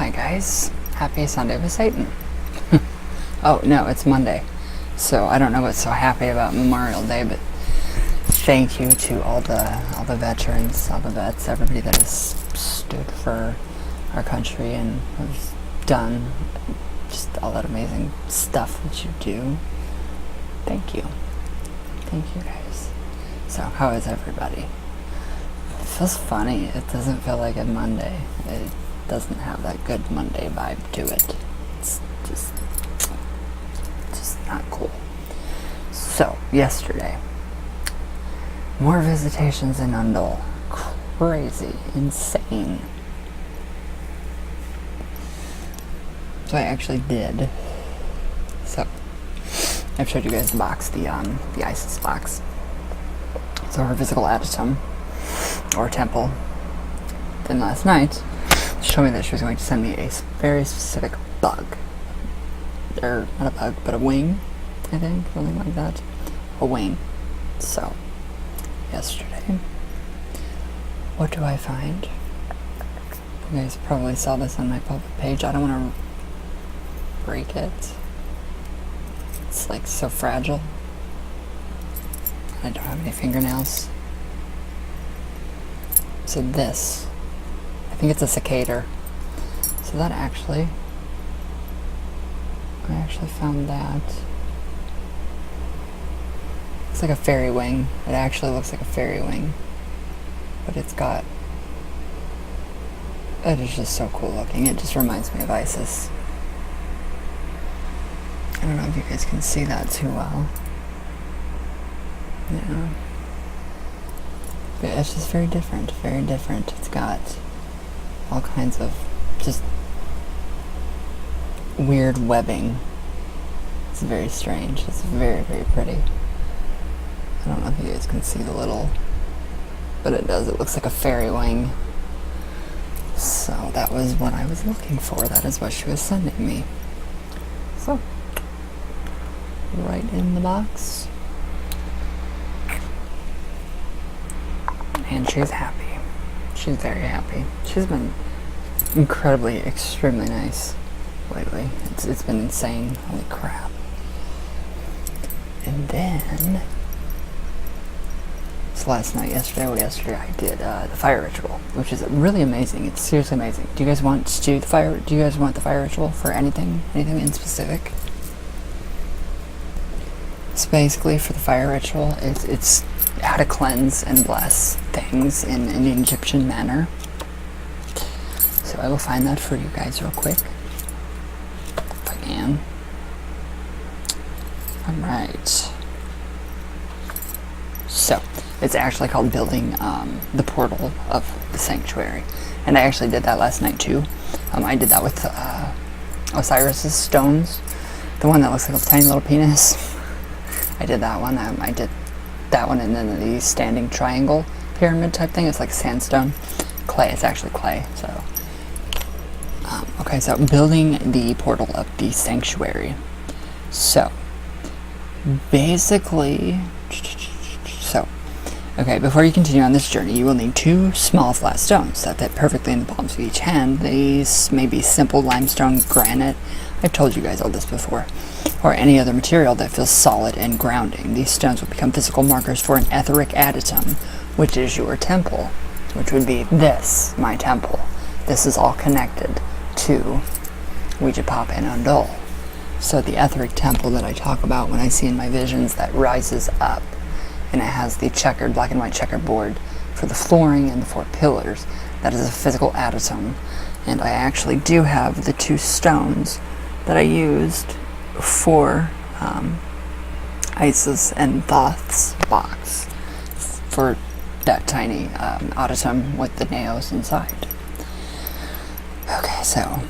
Hi guys, happy Sunday with Satan. Oh no, it's Monday, so I don't know what's so happy about Memorial Day, but thank you to all the veterans, all the vets, everybody that has stood for our country and has done just all that amazing stuff that you do. Thank you guys. So how is everybody? It feels funny. It doesn't feel like a Monday. It doesn't have that good Monday vibe to it. It's just not cool. So, yesterday, more visitations in Undul. Crazy, insane. So I actually did. So, I've showed you guys the box, the Isis box. So her physical Adytum, or temple. Then last night, she told me that she was going to send me a very specific bug. Or, not a bug, but a wing, I think, something like that. A wing. So, yesterday, what do I find? You guys probably saw this on my public page. I don't want to break it. It's like so fragile. I don't have any fingernails. So this, I think it's a cicada. So that actually, I actually found that. It's like a fairy wing. It actually looks like a fairy wing. But it's got, it is just so cool looking. It just reminds me of Isis. I don't know if you guys can see that too well. Yeah. But it's just very different, very different. It's got all kinds of just weird webbing. It's very strange. It's very, very pretty. I don't know if you guys can see the little, but it does. It looks like a fairy wing. So that was what I was looking for. That is what she was sending me. So, right in the box. And she's happy. She's very happy. She's been incredibly, extremely nice lately. It's been insane. Holy crap. And then, so yesterday I did the fire ritual, which is really amazing. It's seriously amazing. Do you guys want to do the fire? Do you guys want the fire ritual for anything in specific? So basically, for the fire ritual, it's how to cleanse and bless things in an Egyptian manner. So I will find that for you guys real quick, if I can. Alright. So, it's actually called building the portal of the sanctuary. And I actually did that last night too. I did that with Osiris's stones. The one that looks like a tiny little penis. I did that one. I did that one, and then the standing triangle pyramid type thing. It's like sandstone. Clay. It's actually clay. So, okay, so building the portal of the sanctuary. So, basically, okay, before you continue on this journey, you will need 2 small flat stones that fit perfectly in the palms of each hand. These may be simple limestone, granite. I've told you guys all this before. Or any other material that feels solid and grounding. These stones will become physical markers for an etheric Adytum, which is your temple, which would be this, my temple. This is all connected to Ouija Pop and Undul. So the etheric temple that I talk about when I see in my visions that rises up, and it has the checkered, black and white checkerboard for the flooring and the 4 pillars, that is a physical Adytum. And I actually do have the 2 stones that I used for Isis and Thoth's box for that tiny Adytum with the nails inside. Okay, so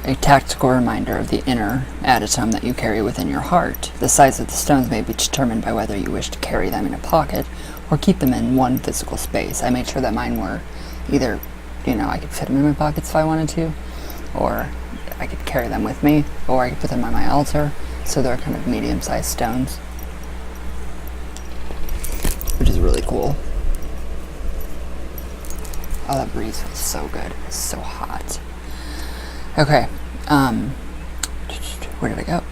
a tactical reminder of the inner Adytum that you carry within your heart. The size of the stones may be determined by whether you wish to carry them in a pocket or keep them in one physical space. I made sure that mine were either, I could fit them in my pockets if I wanted to, or I could carry them with me, or I could put them on my altar. So they're kind of medium-sized stones, which is really cool. Oh, that breeze feels so good. It's so hot. Okay, where did I go?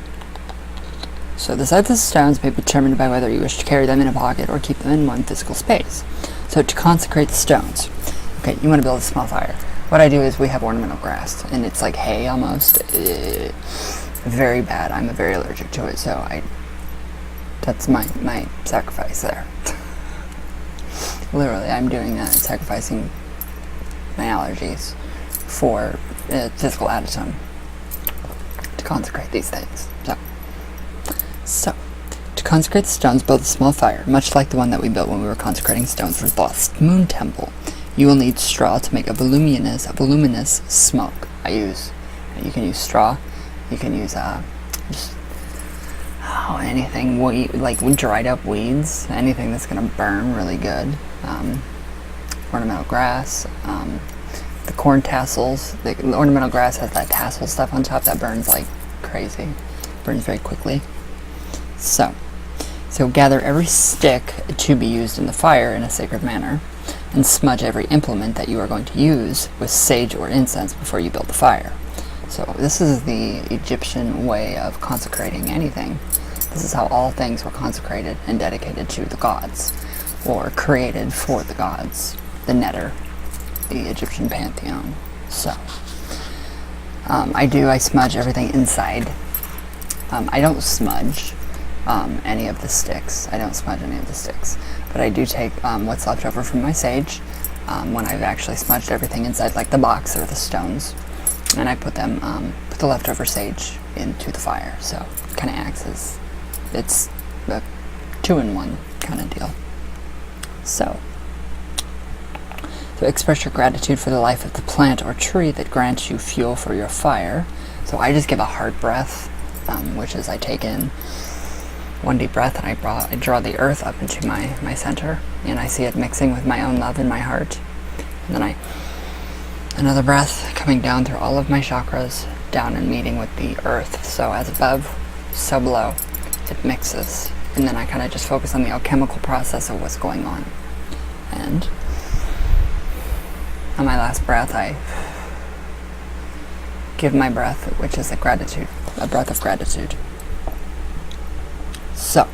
So the size of the stones may be determined by whether you wish to carry them in a pocket or keep them in one physical space. So to consecrate the stones, okay, you want to build a small fire. What I do is we have ornamental grass, and it's like hay almost. Very bad. I'm very allergic to it, so that's my sacrifice there. Literally, I'm doing that, sacrificing my allergies for physical Adytum to consecrate these things. So, to consecrate the stones, build a small fire, much like the one that we built when we were consecrating stones for the Blessed Moon Temple. You will need straw to make a voluminous smoke. You can use straw, you can use anything, like dried up weeds, anything that's going to burn really good. Ornamental grass, the corn tassels. The ornamental grass has that tassel stuff on top that burns like crazy, burns very quickly. So gather every stick to be used in the fire in a sacred manner, and smudge every implement that you are going to use with sage or incense before you build the fire. So this is the Egyptian way of consecrating anything. This is how all things were consecrated and dedicated to the gods, or created for the gods, the Neter, the Egyptian pantheon. So I smudge everything inside. I don't smudge any of the sticks. But I do take what's left over from my sage when I've actually smudged everything inside, like the box or the stones, and I put the leftover sage into the fire. So it kind of acts as, it's a 2-in-1 kind of deal. So express your gratitude for the life of the plant or tree that grants you fuel for your fire. So I just give a heart breath, which is I take in one deep breath and I draw the earth up into my center, and I see it mixing with my own love in my heart. And then another breath coming down through all of my chakras, down and meeting with the earth. So as above, so below, it mixes. And then I kind of just focus on the alchemical process of what's going on. And on my last breath, I give my breath, which is a breath of gratitude. So,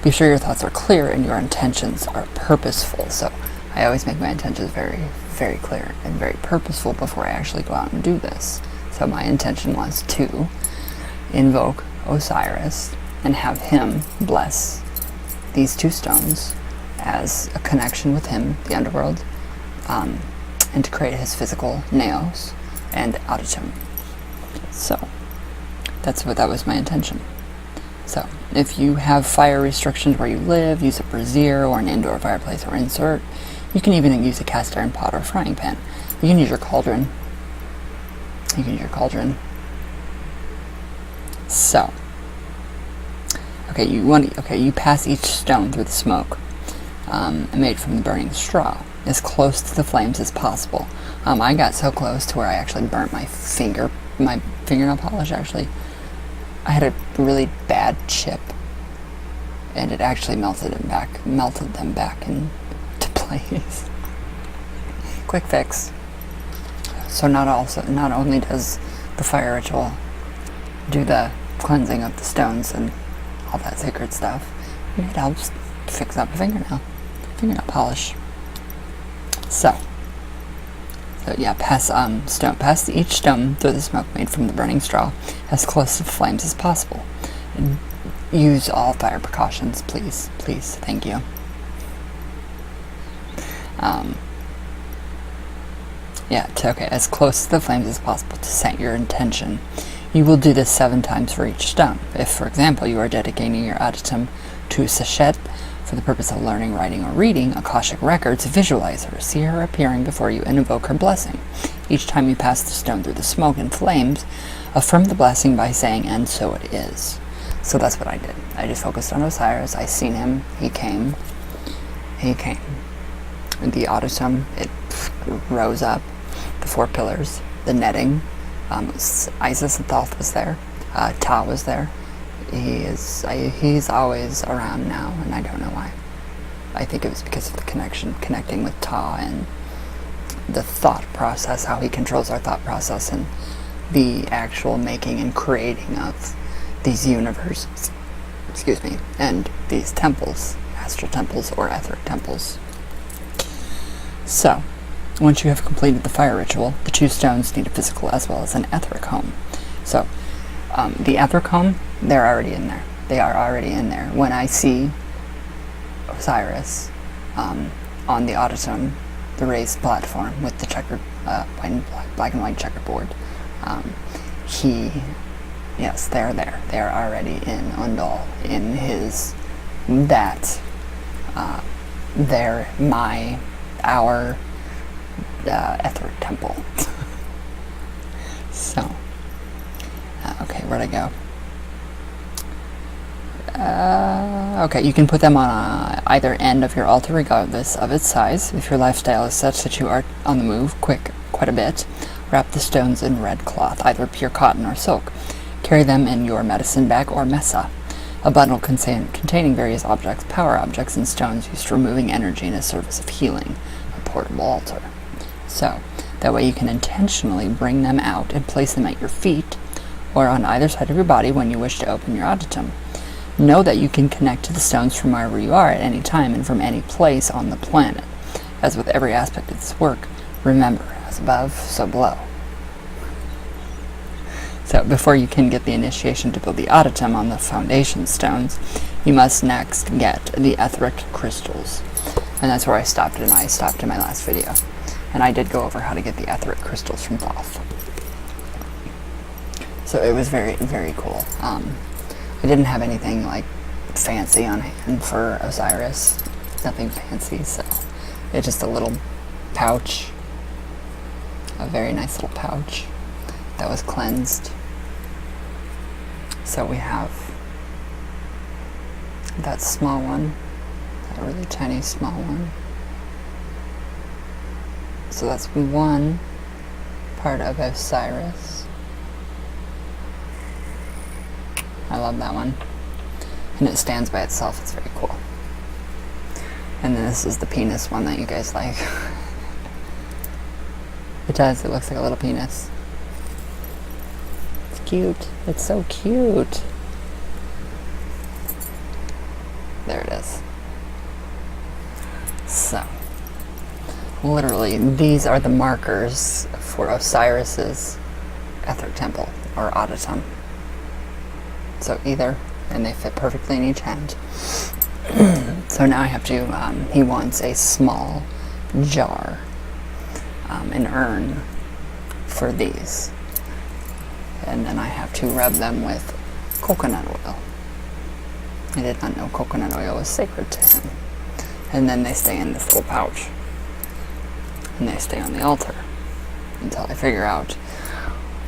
be sure your thoughts are clear and your intentions are purposeful. So I always make my intentions very, very clear and very purposeful before I actually go out and do this. So my intention was to invoke Osiris and have him bless these 2 stones as a connection with him, the underworld, and to create his physical Naos and Adytum. So that was my intention. So if you have fire restrictions where you live, use a brazier or an indoor fireplace or insert. You can even use a cast iron pot or frying pan. You can use your cauldron. So, you pass each stone through the smoke made from the burning straw as close to the flames as possible. I got so close to where I actually burnt my fingernail polish. Actually, I had a really bad chip, and it actually melted them back into place. Quick fix. So not only does the fire ritual do the cleansing of the stones and all that sacred stuff, it helps fix up a fingernail polish. So yeah, pass each stone through the smoke made from the burning straw as close to the flames as possible. And use all fire precautions, please, thank you. As close to the flames as possible to set your intention. You will do this 7 times for each stone. If, for example, you are dedicating your Adytum to Sachet for the purpose of learning, writing, or reading Akashic records, visualize her, see her appearing before you, and invoke her blessing. Each time you pass the stone through the smoke and flames, affirm the blessing by saying, "And so it is." So that's what I did. I just focused on Osiris. I seen him. He came. The Adytum, it rose up. The 4 pillars, the netting. Isis and Thoth was there. Ta was there. He's always around now, and I don't know why. I think it was because of the connecting with Ta and the thought process, how he controls our thought process and the actual making and creating of these universes, excuse me, and these temples, astral temples or etheric temples. So, once you have completed the fire ritual, the 2 stones need a physical as well as an etheric home. So, the etheric home, they're already in there. They are already in there. When I see Osiris on the Adytum, the raised platform with the checkered, black and white checkerboard, yes, they're there. They are already in Undal, in his, our etheric temple. So, okay, where'd I go? Okay, you can put them on either end of your altar regardless of its size. If your lifestyle is such that you are on the move quite a bit, wrap the stones in red cloth, either pure cotton or silk. Carry them in your medicine bag or mesa, a bundle containing various objects, power objects, and stones used for removing energy in a service of healing, a portable altar. So, that way you can intentionally bring them out and place them at your feet or on either side of your body when you wish to open your Adytum. Know that you can connect to the stones from wherever you are at any time and from any place on the planet. As with every aspect of this work, remember, as above, so below. So before you can get the initiation to build the Adytum on the foundation stones, you must next get the etheric crystals. And that's where I stopped in my last video. And I did go over how to get the etheric crystals from Thoth. So it was very, very cool. I didn't have anything like fancy on hand for Osiris. Nothing fancy, so it's just a little pouch. A very nice little pouch that was cleansed. So we have that small one, that really tiny small one. So that's one part of Osiris. I love that one. And it stands by itself, it's very cool. And then this is the penis one that you guys like. It does, it looks like a little penis. It's cute, it's so cute. There it is. So, literally, these are the markers for Osiris's etheric temple, or Adytum. So either, and they fit perfectly in each hand. So now I have to, he wants a small jar, an urn for these. And then I have to rub them with coconut oil. I did not know coconut oil was sacred to him. And then they stay in this little pouch. And they stay on the altar until I figure out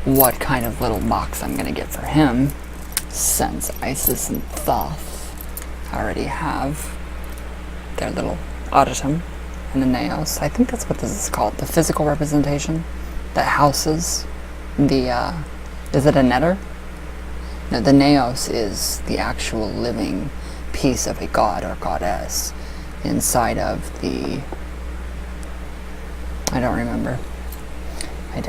what kind of little box I'm going to get for him. Since Isis and Thoth already have their little Adytum and the Naos. I think that's what this is called, the physical representation that houses the, is it a netter? No, the Naos is the actual living piece of a god or goddess inside of the, I don't remember. But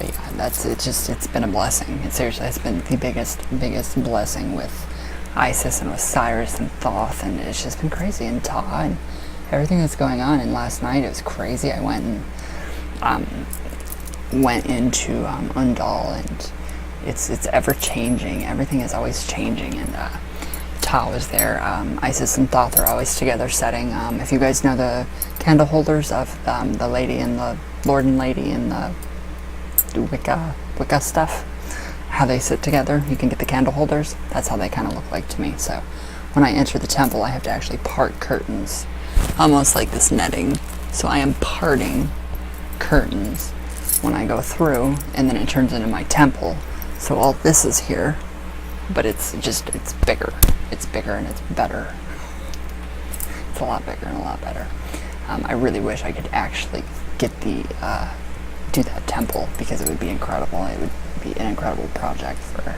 yeah, it's been a blessing. It's been the biggest blessing with Isis and Osiris and Thoth, and it's just been crazy. And Ta and everything that's going on. And last night it was crazy. I went into Undal, and it's ever changing. Everything is always changing, and Ta was there. Isis and Thoth are always together setting. If you guys know the candle holders of the lady and the Lord and Lady and the Wicca stuff, how they sit together, you can get the candle holders. That's how they kind of look like to me. So when I enter the temple, I have to actually part curtains, almost like this netting. So I am parting curtains when I go through, and then it turns into my temple. So all this is here, but it's bigger. It's bigger and it's better. It's a lot bigger and a lot better. I really wish I could actually get the do that temple, because it would be incredible. It would be an incredible project for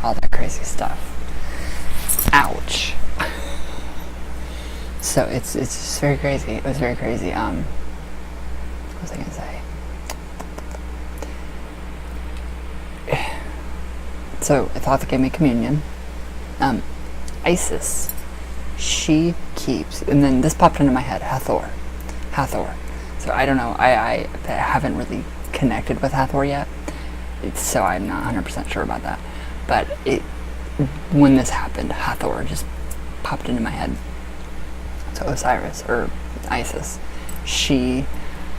all that crazy stuff. Ouch. So it's just very crazy. It was very crazy. What was I gonna say? So I thought they gave me communion. Isis, she keeps, and then this popped into my head, Hathor. So I don't know, I haven't really connected with Hathor yet, so I'm not 100% sure about that. But when this happened, Hathor just popped into my head. So Osiris, or Isis, she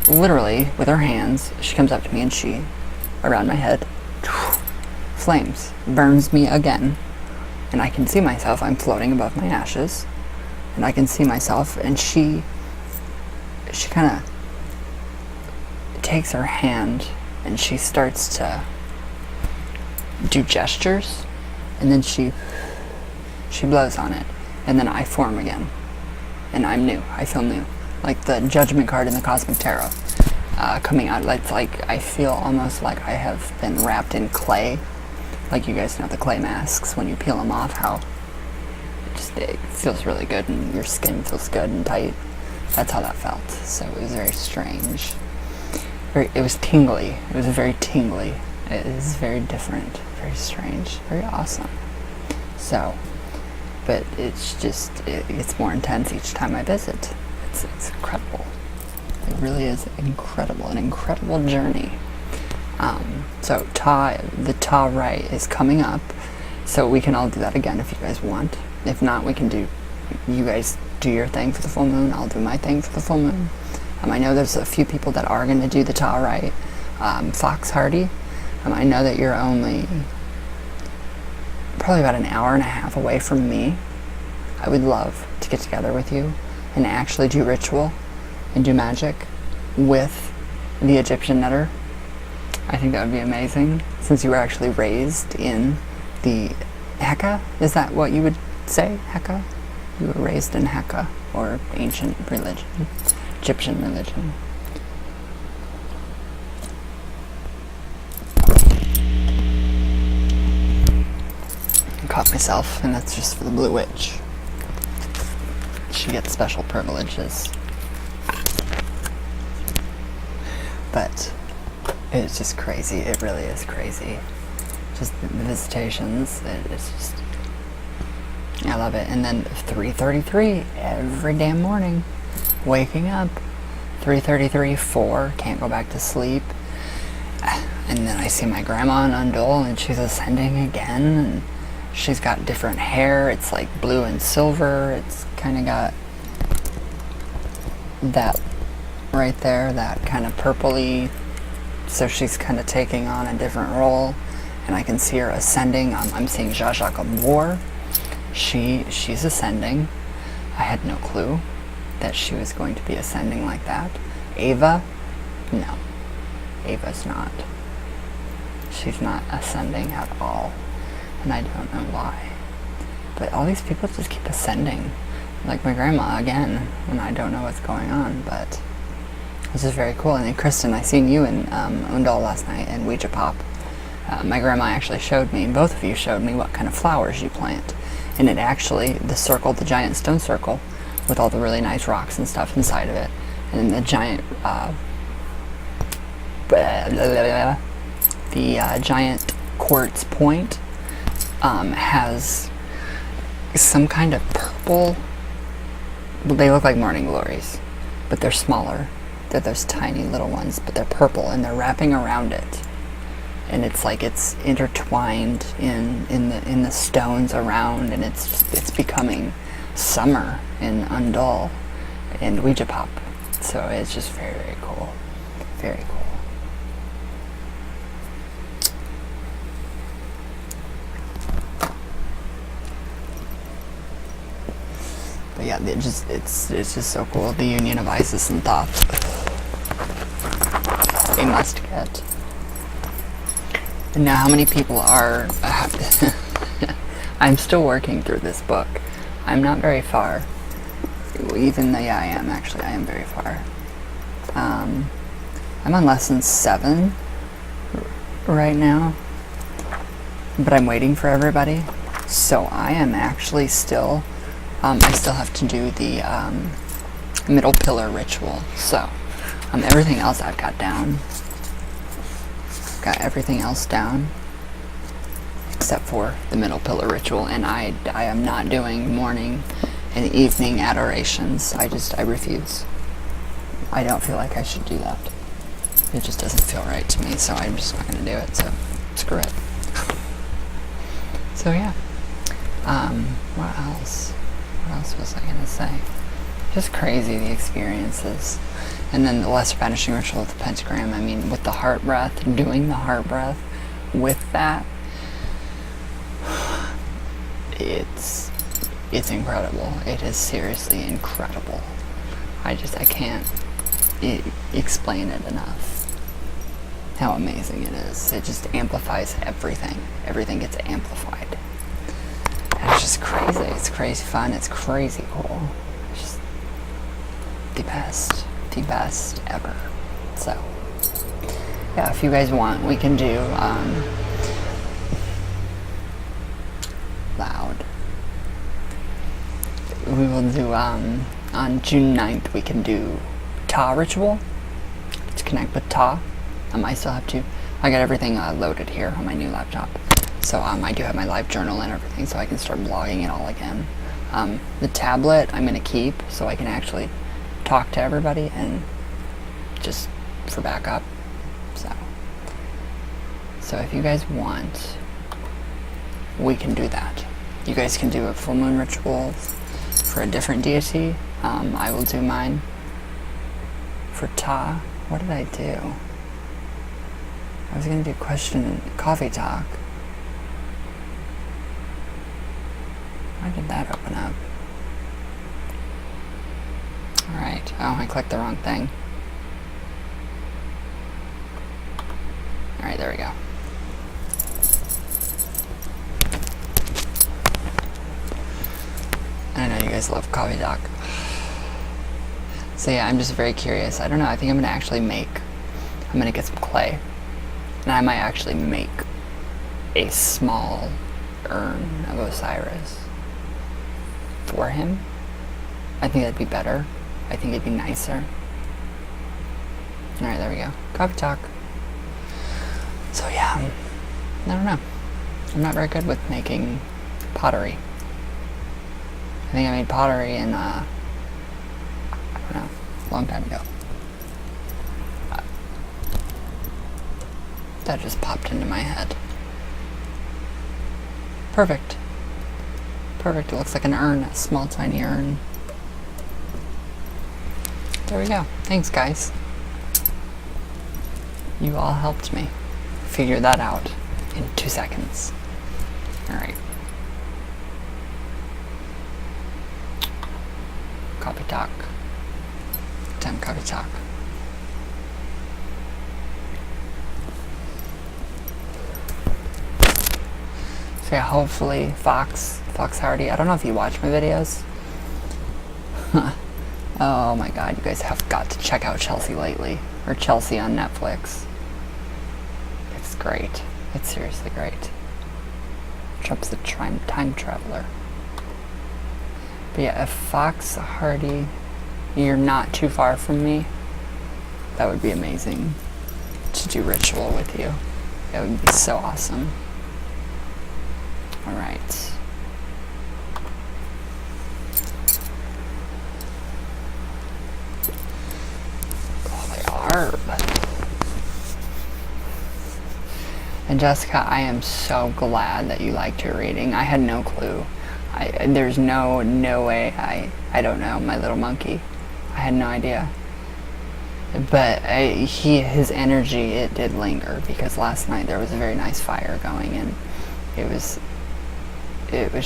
literally, with her hands, she comes up to me and she, around my head, flames, burns me again. And I can see myself, I'm floating above my ashes, and I can see myself, and she kind of takes her hand and she starts to do gestures, and then she blows on it, and then I form again, and I'm new. I feel new, like the Judgment card in the Cosmic Tarot coming out. It's like I feel almost like I have been wrapped in clay. Like you guys know the clay masks, when you peel them off, how it feels really good and your skin feels good and tight. That's how that felt. So it was very strange. It was tingly. It was very tingly. It is very different, very strange, very awesome. So, but it's just, it gets more intense each time I visit. It's incredible. It really is incredible, an incredible journey. So the Ta rite is coming up, so we can all do that again if you guys want. If not, we can do, you guys do your thing for the full moon, I'll do my thing for the full moon. I know there's a few people that are going to do the Ta rite. Fox Hardy, I know that you're only probably about an hour and a half away from me. I would love to get together with you and actually do ritual and do magic with the Egyptian netter. I think that would be amazing, since you were actually raised in the Heka. Is that what you would say, Heka? You were raised in Heka, or ancient religion, Egyptian religion. I caught myself, and that's just for the Blue Witch. She gets special privileges. But it's just crazy. It really is crazy. Just the visitations. It's just, I love it. And then 3:33 every damn morning. Waking up. 3:33, 4, can't go back to sleep. And then I see my grandma in Undul, and she's ascending again. And she's got different hair. It's like blue and silver. It's kind of got that right there, that kind of purpley. So she's kind of taking on a different role, and I can see her ascending. I'm seeing Zsa Zsa Gabor. She's ascending. I had no clue that she was going to be ascending like that. Ava, no, Ava's not. She's not ascending at all, and I don't know why. But all these people just keep ascending, like my grandma again, and I don't know what's going on, but this is very cool. And then Kristen, I seen you in Undul last night in Ouija Pop. My grandma actually showed me, both of you showed me what kind of flowers you plant. And it actually, the circle, the giant stone circle, with all the really nice rocks and stuff inside of it. And then the giant, giant quartz point has some kind of purple, they look like morning glories, but they're smaller. They're those tiny little ones, but they're purple, and they're wrapping around it, and it's like it's intertwined in the stones around, and it's becoming summer in Undul and Ouija Pop. So it's just very, very cool, very cool. But yeah, it's just so cool. The union of Isis and Thoth. A must get. And now, how many people are? I'm still working through this book. I'm not very far. Even though, yeah, I am actually. I am very far. I'm on lesson 7 right now, but I'm waiting for everybody. So I am actually still I still have to do the middle pillar ritual. So everything else I've got down. Got everything else down except for the middle pillar ritual, and I am not doing morning and evening adorations. I refuse. I don't feel like I should do that. It just doesn't feel right to me, so I'm just not going to do it, so screw it. So yeah. What else? What else was I going to say? Just crazy, the experiences. And then the lesser banishing ritual of the pentagram. I mean, with the heart breath, doing the heart breath with that, it's incredible. It is seriously incredible. I can't explain it enough. How amazing it is. It just amplifies everything. Everything gets amplified. And it's just crazy. It's crazy fun. It's crazy cool. It's just the best. The best ever. So, yeah, if you guys want, we can do loud. We will do on June 9th, we can do Ta ritual to connect with Ta. I still have to, I got everything loaded here on my new laptop. So I do have my live journal and everything, so I can start blogging it all again. The tablet I'm going to keep so I can actually talk to everybody and just for backup. So if you guys want, we can do that. You guys can do a full moon ritual for a different deity. I will do mine for Ta. What did I do? I was going to do coffee talk. Why did that open up? Alright. Oh, I clicked the wrong thing. Alright, there we go. I know you guys love coffee talk. So yeah, I'm just very curious. I don't know, I think I'm going to actually I'm going to get some clay. And I might actually make a small urn of Osiris for him. I think that'd be better. I think it'd be nicer. Alright, there we go. Coffee talk. So yeah, I don't know. I'm not very good with making pottery. I think I made pottery in, I don't know, a long time ago. That just popped into my head. Perfect. Perfect. It looks like an urn, a small tiny urn. There we go. Thanks, guys. You all helped me figure that out in 2 seconds. Alright. Coffee talk. Time coffee talk. So yeah, hopefully Fox Hardy. I don't know if you watch my videos. Oh my god, you guys have got to check out Chelsea lately. Or Chelsea on Netflix. It's great. It's seriously great. Trump's the time traveler. But yeah, if Fox Hardy, you're not too far from me, that would be amazing to do ritual with you. That would be so awesome. Alright. Oh, they are. And Jessica, I am so glad that you liked your reading. I had no clue. There's no way. I don't know, my little monkey. I had no idea. But his energy, it did linger, because last night there was a very nice fire going, and it was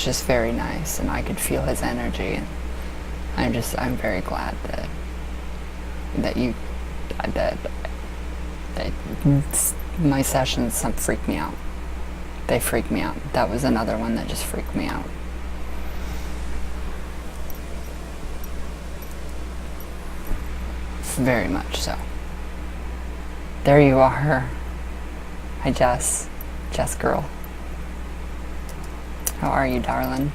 just very nice, and I could feel his energy, and I'm very glad that my sessions freaked me out. They freaked me out. That was another one that just freaked me out. Very much so. There you are. Hi, Jess girl. How are you, darling?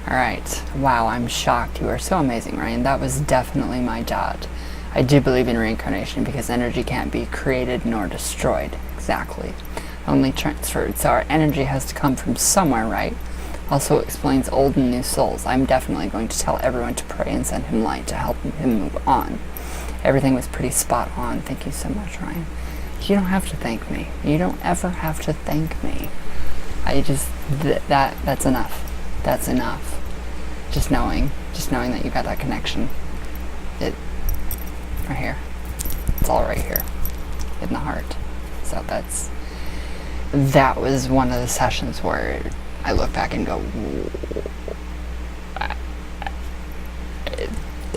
Alright, Alright. Wow, I'm shocked. You are so amazing, Ryan. That was definitely my dad. I do believe in reincarnation because energy can't be created nor destroyed. Exactly. Only transferred. So our energy has to come from somewhere, right? Also explains old and new souls. I'm definitely going to tell everyone to pray and send him light to help him move on. Everything was pretty spot on. Thank you so much, Ryan. You don't have to thank me. You don't ever have to thank me. I just, that's enough. That's enough. Just knowing that you got that connection. Right here. It's all right here. In the heart. So that was one of the sessions where I look back and go,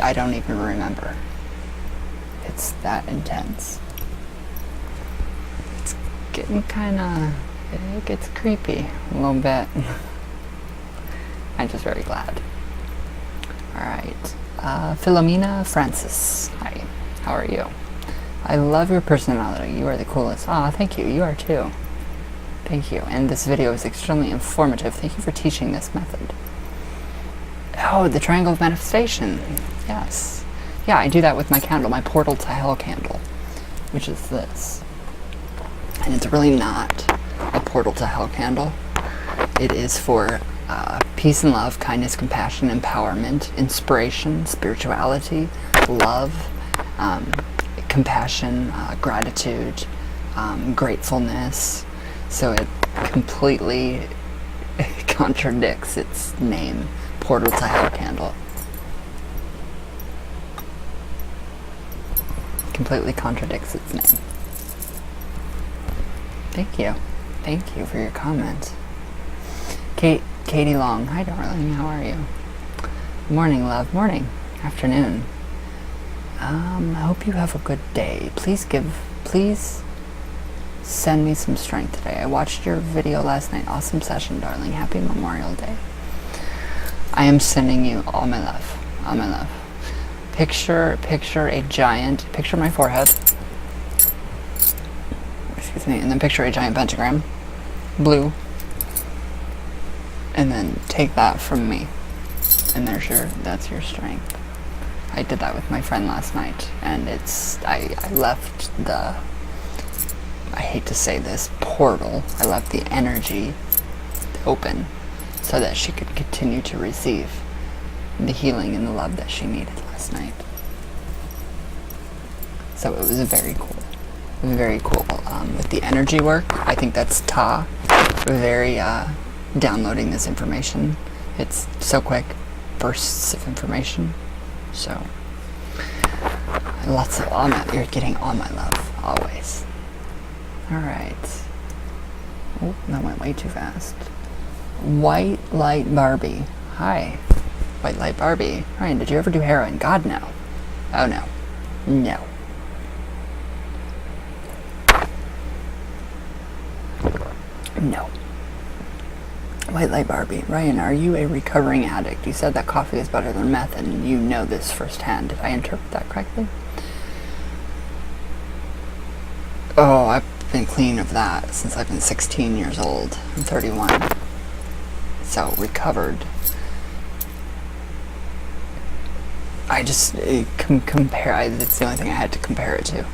I don't even remember. It's that intense. It's getting it gets creepy a little bit. I'm just very glad. Alright. Philomena Francis. Hi. How are you? I love your personality. You are the coolest. Aw, thank you. You are too. Thank you. And this video is extremely informative. Thank you for teaching this method. Oh, the triangle of manifestation. Yes. Yeah, I do that with my candle, my portal to hell candle, which is this. And it's really not a portal to hell candle. It is for peace and love, kindness, compassion, empowerment, inspiration, spirituality, love, compassion, gratitude, gratefulness. So it completely contradicts its name, portal to hell candle. Completely contradicts its name. Thank you. Thank you for your comment. Katie Long. Hi, darling. How are you? Morning, love. Morning. Afternoon. I hope you have a good day. Please send me some strength today. I watched your video last night. Awesome session, darling. Happy Memorial Day. I am sending you all my love. All my love. Picture a giant, picture my forehead. Excuse me. And then picture a giant pentagram. Blue. And then take that from me. And that's your strength. I did that with my friend last night, and I left I hate to say this, portal. I left the energy open so that she could continue to receive the healing and the love that she needed last night. So it was very cool. Very cool. With the energy work, I think that's very downloading this information. It's so quick, bursts of information. So lots of you're getting all my love, always. Alright. Oh, that went way too fast. White Light Barbie. Hi. White Light Barbie. Ryan, did you ever do heroin? God, no. Oh, no. No. No. White Light Barbie. Ryan, are you a recovering addict? You said that coffee is better than meth, and you know this firsthand. Did I interpret that correctly? Oh, I've been clean of that since I've been 16 years old. I'm 31. So, recovered. I just compare. It's the only thing I had to compare it to.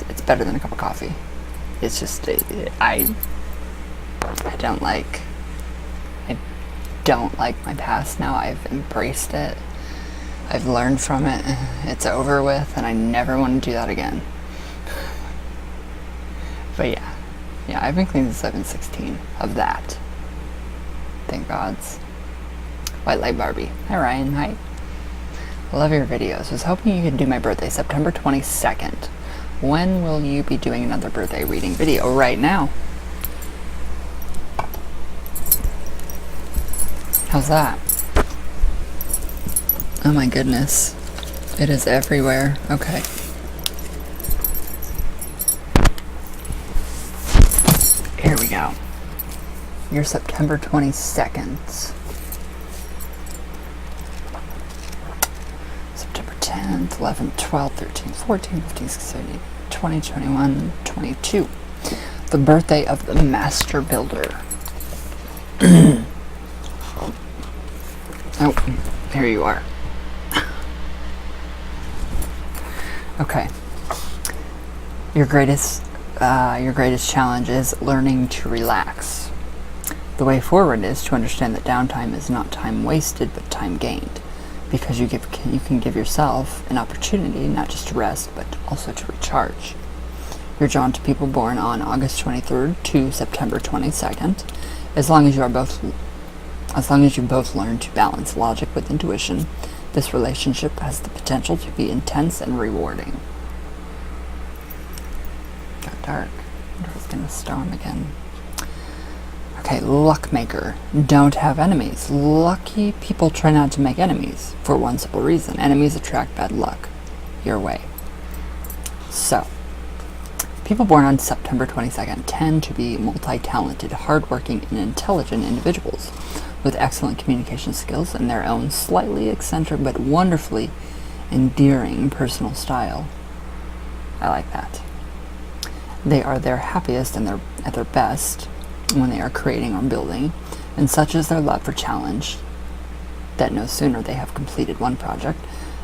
It's better than a cup of coffee. It's just, I don't like my past now. I've embraced it. I've learned from it. It's over with, and I never want to do that again. But yeah, I've been clean since I've been 16 of that. Thank gods. White Light Barbie. Hi, Ryan. Hi. I love your videos. Was hoping you could do my birthday, September 22nd. When will you be doing another birthday reading video? Right now. How's that? Oh my goodness. It is everywhere. Okay. Here we go. You're September 22nd. September 10th, 11th, 12th, 13th, 14th, 15th, 16th, 20, 21, 22. The birthday of the Master Builder. Oh, here you are. Okay. Your greatest challenge is learning to relax. The way forward is to understand that downtime is not time wasted, but time gained, because you can give yourself an opportunity not just to rest, but also to recharge. You're drawn to people born on August 23rd to September 22nd, as long as you both learn to balance logic with intuition. This relationship has the potential to be intense and rewarding. Got dark. I wonder if it's going to storm again. Okay, luck maker. Don't have enemies. Lucky people try not to make enemies for one simple reason. Enemies attract bad luck your way. So, people born on September 22nd tend to be multi-talented, hardworking, and intelligent individuals with excellent communication skills and their own slightly eccentric but wonderfully endearing personal style. I like that. They are their happiest and at their best when they are creating or building, and such is their love for challenge that no sooner they have completed one project,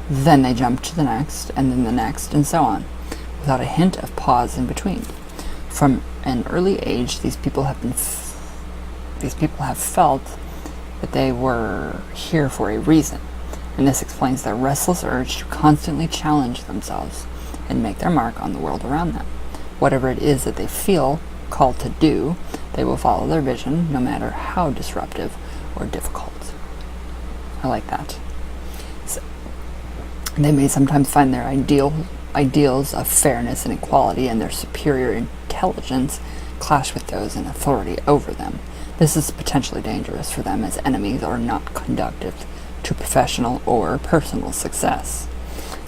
then they jump to the next, and then the next, and so on, without a hint of pause in between. From an early age, these people have felt that they were here for a reason, and this explains their restless urge to constantly challenge themselves and make their mark on the world around them. Whatever it is that they feel called to do, they will follow their vision, no matter how disruptive or difficult. I like that. So, they may sometimes find their ideals of fairness and equality and their superior intelligence clash with those in authority over them. This is potentially dangerous for them, as enemies are not conducive to professional or personal success.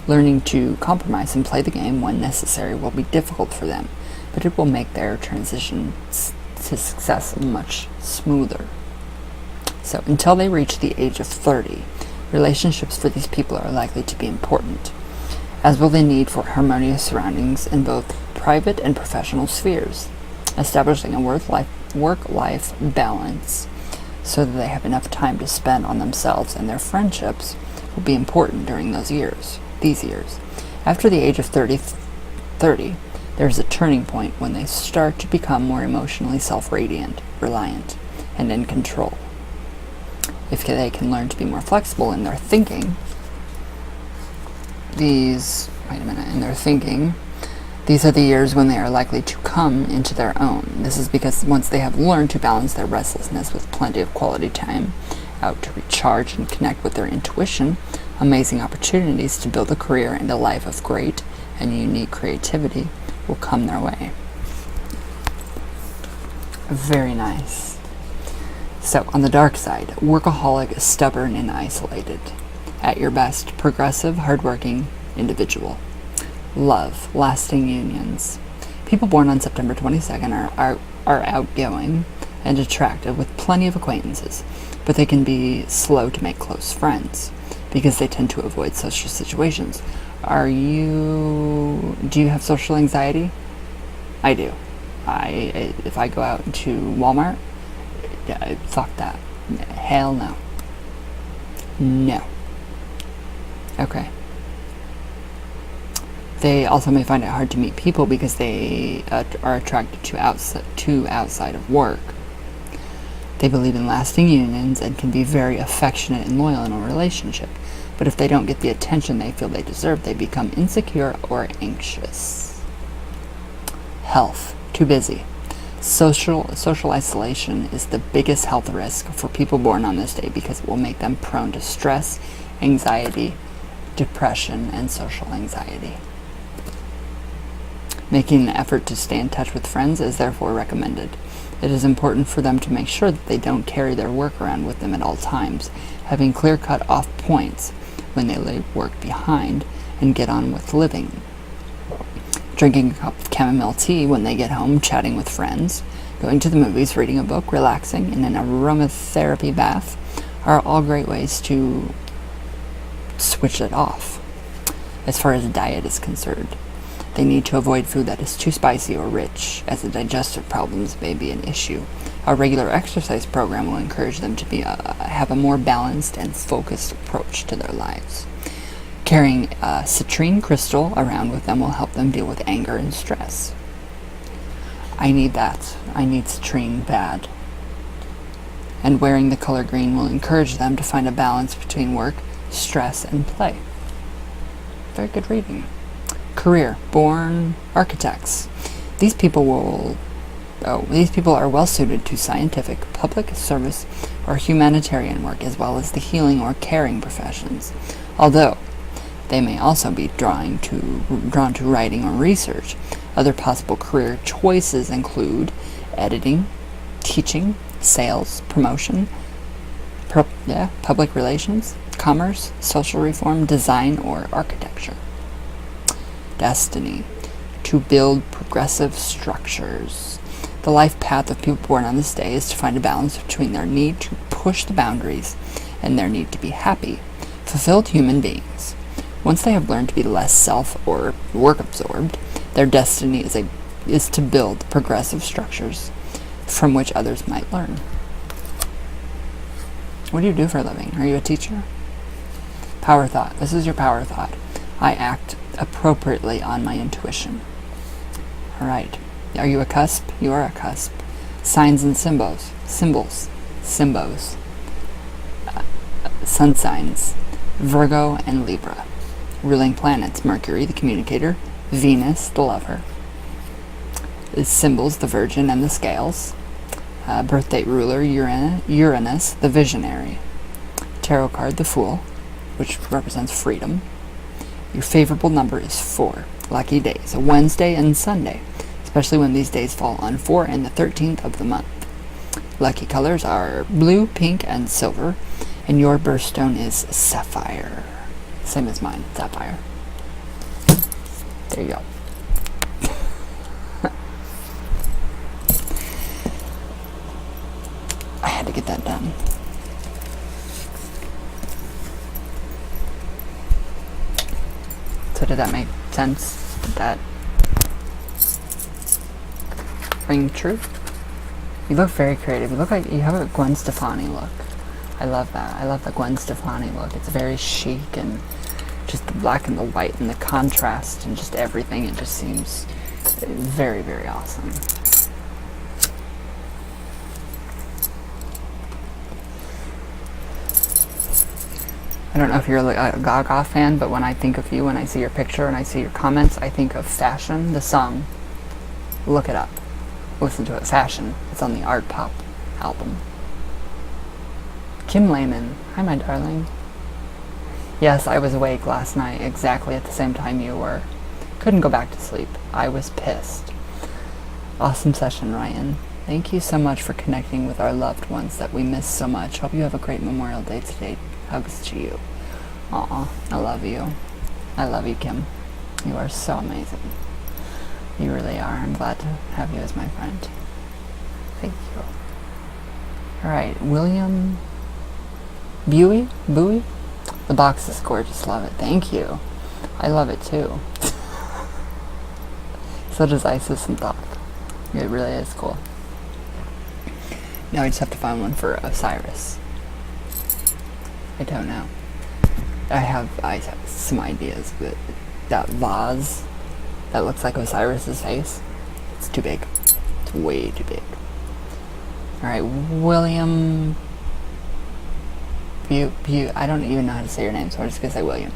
Learning to compromise and play the game when necessary will be difficult for them, but it will make their transition to success much smoother. So until they reach the age of 30, relationships for these people are likely to be important, as will the need for harmonious surroundings in both private and professional spheres. Establishing a work-life balance so that they have enough time to spend on themselves and their friendships will be important during these years. After the age of 30, there's a turning point when they start to become more emotionally self-reliant and in control. If they can learn to be more flexible in their thinking, these are the years when they are likely to come into their own. This is because once they have learned to balance their restlessness with plenty of quality time out to recharge and connect with their intuition, amazing opportunities to build a career and a life of great and unique creativity will come their way. Very nice. So, on the dark side, workaholic, stubborn, and isolated. At your best, progressive, hardworking individual. Love, lasting unions. People born on September 22nd are outgoing and attractive with plenty of acquaintances, but they can be slow to make close friends because they tend to avoid social situations. Do you have social anxiety? I do. If I go out to Walmart, fuck that. Hell no. No. Okay. They also may find it hard to meet people because they are attracted to outside of work. They believe in lasting unions and can be very affectionate and loyal in a relationship. But if they don't get the attention they feel they deserve, they become insecure or anxious. Health. Too busy. Social isolation is the biggest health risk for people born on this day because it will make them prone to stress, anxiety, depression, and social anxiety. Making an effort to stay in touch with friends is therefore recommended. It is important for them to make sure that they don't carry their work around with them at all times, having clear-cut off points when they leave work behind and get on with living. Drinking a cup of chamomile tea when they get home, chatting with friends, going to the movies, reading a book, relaxing in an aromatherapy bath are all great ways to switch it off. As far as diet is concerned, They need to avoid food that is too spicy or rich, as the digestive problems may be an issue. A regular exercise program will encourage them to have a more balanced and focused approach to their lives. Carrying a citrine crystal around with them will help them deal with anger and stress. I need that. I need citrine bad. And wearing the color green will encourage them to find a balance between work, stress, and play. Very good reading. Career, born architects. These people are well suited to scientific, public service, or humanitarian work, as well as the healing or caring professions. Although they may also be drawn to writing or research. Other possible career choices include editing, teaching, sales, promotion, public relations, commerce, social reform, design, or architecture. Destiny, to build progressive structures. The life path of people born on this day is to find a balance between their need to push the boundaries and their need to be happy, fulfilled human beings. Once they have learned to be less self or work-absorbed, their destiny is to build progressive structures from which others might learn. What do you do for a living? Are you a teacher? Power thought. This is your power thought. I act appropriately on my intuition. All right. Are you a cusp? You are a cusp. Signs and symbols. Sun signs. Virgo and Libra. Ruling planets. Mercury, the communicator. Venus, the lover. Symbols, the Virgin and the Scales. Birth date ruler, Uranus, the visionary. Tarot card, the Fool, which represents freedom. Your favorable number is 4. Lucky days, a Wednesday and Sunday, especially when these days fall on 4 and the 13th of the month. Lucky colors are blue, pink, and silver, and your birthstone is sapphire. Same as mine, sapphire. There you go. I had to get that done. So did that make sense? Did that ring true? You look very creative. You look like you have a Gwen Stefani look. I love that. I love the Gwen Stefani look. It's very chic, and just the black and the white and the contrast and just everything. It just seems very, very awesome. I don't know if you're a Gaga fan, but when I think of you, when I see your picture and I see your comments, I think of Fashion, the song. Look it up. Listen to it. Fashion. It's on the Art Pop album. Kim Lehman. Hi, my darling. Yes, I was awake last night exactly at the same time you were. Couldn't go back to sleep. I was pissed. Awesome session, Ryan. Thank you so much for connecting with our loved ones that we miss so much. Hope you have a great Memorial Day today. Hugs to you. Aw, I love you. I love you, Kim. You are so amazing. You really are. I'm glad to have you as my friend. Thank you. Alright, William Bowie? The box is gorgeous. Love it. Thank you. I love it too. So does Isis and Thought. It really is cool. Now I just have to find one for Osiris. I don't know. I have some ideas, but that vase that looks like Osiris's face, it's too big. It's way too big. Alright, William I don't even know how to say your name, so I'm just gonna say William.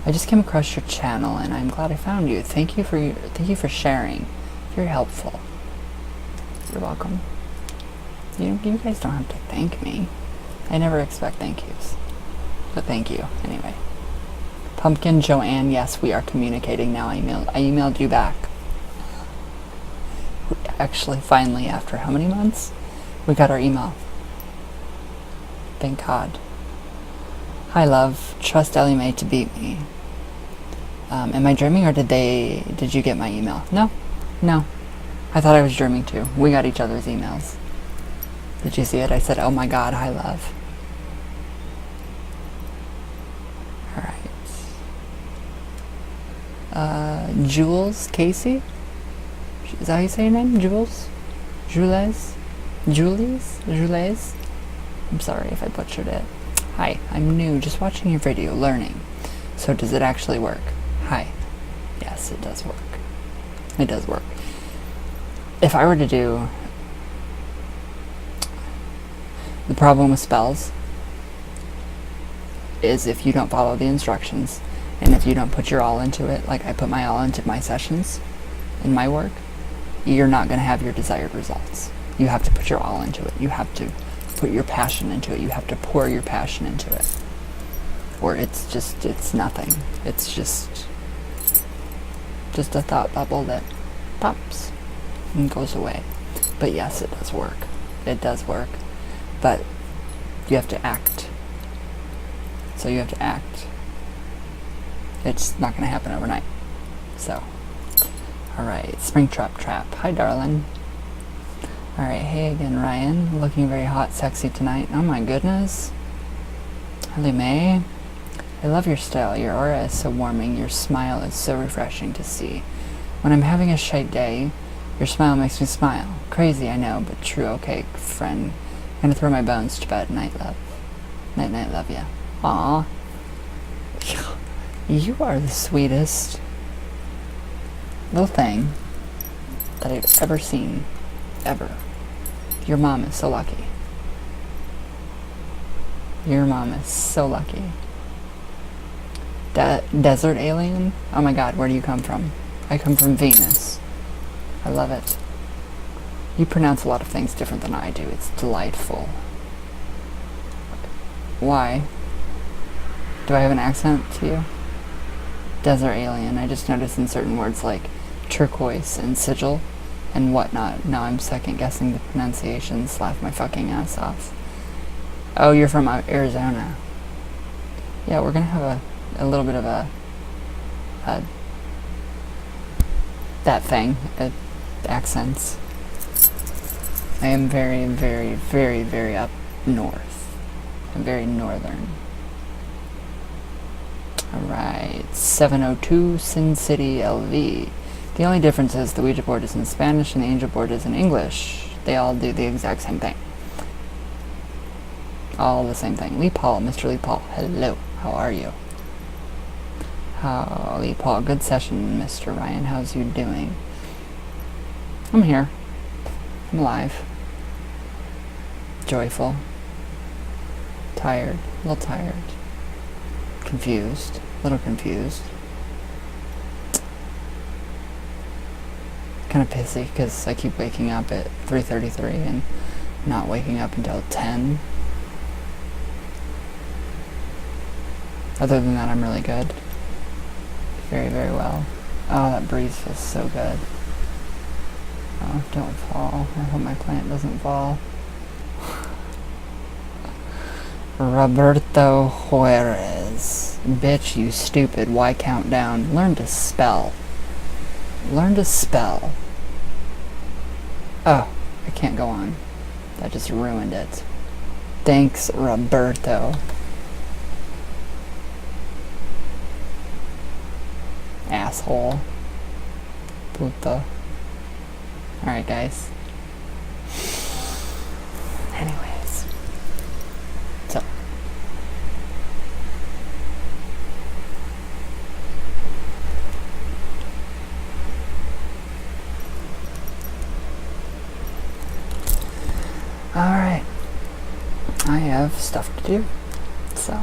I just came across your channel and I'm glad I found you. Thank you for sharing. Very helpful. You're welcome. You guys don't have to thank me. I never expect thank yous. But thank you, anyway. Pumpkin Joanne, yes, we are communicating now. I emailed you back. Actually, finally, after how many months? We got our email. Thank God. Hi, love. Trust Ellie Mae to beat me. Am I dreaming, or did you get my email? No. I thought I was dreaming too. We got each other's emails. Did you see it? I said, oh my God, hi, love. Jules Casey? Is that how you say your name? Jules? Jules? Jules? I'm sorry if I butchered it. Hi, I'm new, just watching your video, learning. So does it actually work? Hi. Yes, it does work. It does work. If I were to do... The problem with spells is if you don't follow the instructions, and if you don't put your all into it, like I put my all into my sessions, in my work, you're not going to have your desired results. You have to put your all into it. You have to put your passion into it. You have to pour your passion into it. Or it's nothing. It's just a thought bubble that pops and goes away. But yes, it does work. It does work. But you have to act. So you have to act. It's not going to happen overnight. So, alright, Springtrap Trap. Hi, darling. Alright, hey again, Ryan. Looking very hot, sexy tonight. Oh my goodness. Hello, May. I love your style. Your aura is so warming. Your smile is so refreshing to see. When I'm having a shite day, your smile makes me smile. Crazy, I know, but true. Okay, friend. I'm gonna throw my bones to bed. Night, love. Night, night, love ya. Aww. You are the sweetest little thing that I've ever seen. Ever. Your mom is so lucky. Your mom is so lucky. Desert alien? Oh my god, where do you come from? I come from Venus. I love it. You pronounce a lot of things different than I do. It's delightful. Why? Do I have an accent to you? Desert alien. I just noticed in certain words like turquoise and sigil and whatnot. Now I'm second guessing the pronunciations. Laugh my fucking ass off. Oh, you're from Arizona. Yeah, we're gonna have a little bit of a that thing, accents. I am very, very, very, very up north. I'm very northern. Alright, 702 Sin City LV. The only difference is the Ouija board is in Spanish and the angel board is in English. They all do the exact same thing. All the same thing. Lee Paul, Mr. Lee Paul, hello, how are you? Lee Paul, good session, Mr. Ryan, how's you doing? I'm here. I'm alive. Joyful. Tired, a little tired. Confused, a little confused. Kind of pissy because I keep waking up at 3:33 and not waking up until 10. Other than that, I'm really good. Very, very well. Oh, that breeze feels so good. Oh, don't fall. I hope my plant doesn't fall. Roberto Juarez. Bitch, you stupid. Why count down? Learn to spell. Learn to spell. Oh, I can't go on. That just ruined it. Thanks, Roberto. Asshole. Puta. Alright, guys. Anyways. So. Alright. I have stuff to do. So,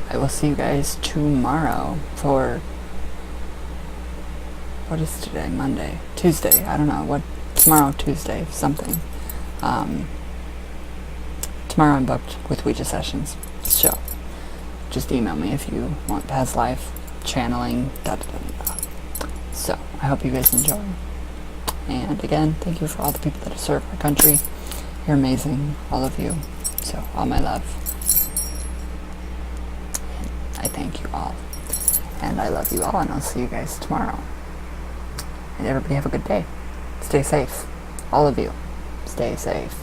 I will see you guys tomorrow for... What is today? Monday? Tuesday? I don't know. What? Tomorrow, Tuesday, something. Tomorrow I'm booked with Ouija sessions. So, just email me if you want past life, channeling, da da da da. So, I hope you guys enjoy. And again, thank you for all the people that have served our country. You're amazing, all of you. So, all my love. I thank you all. And I love you all, and I'll see you guys tomorrow. And everybody have a good day. Stay safe. All of you. Stay safe.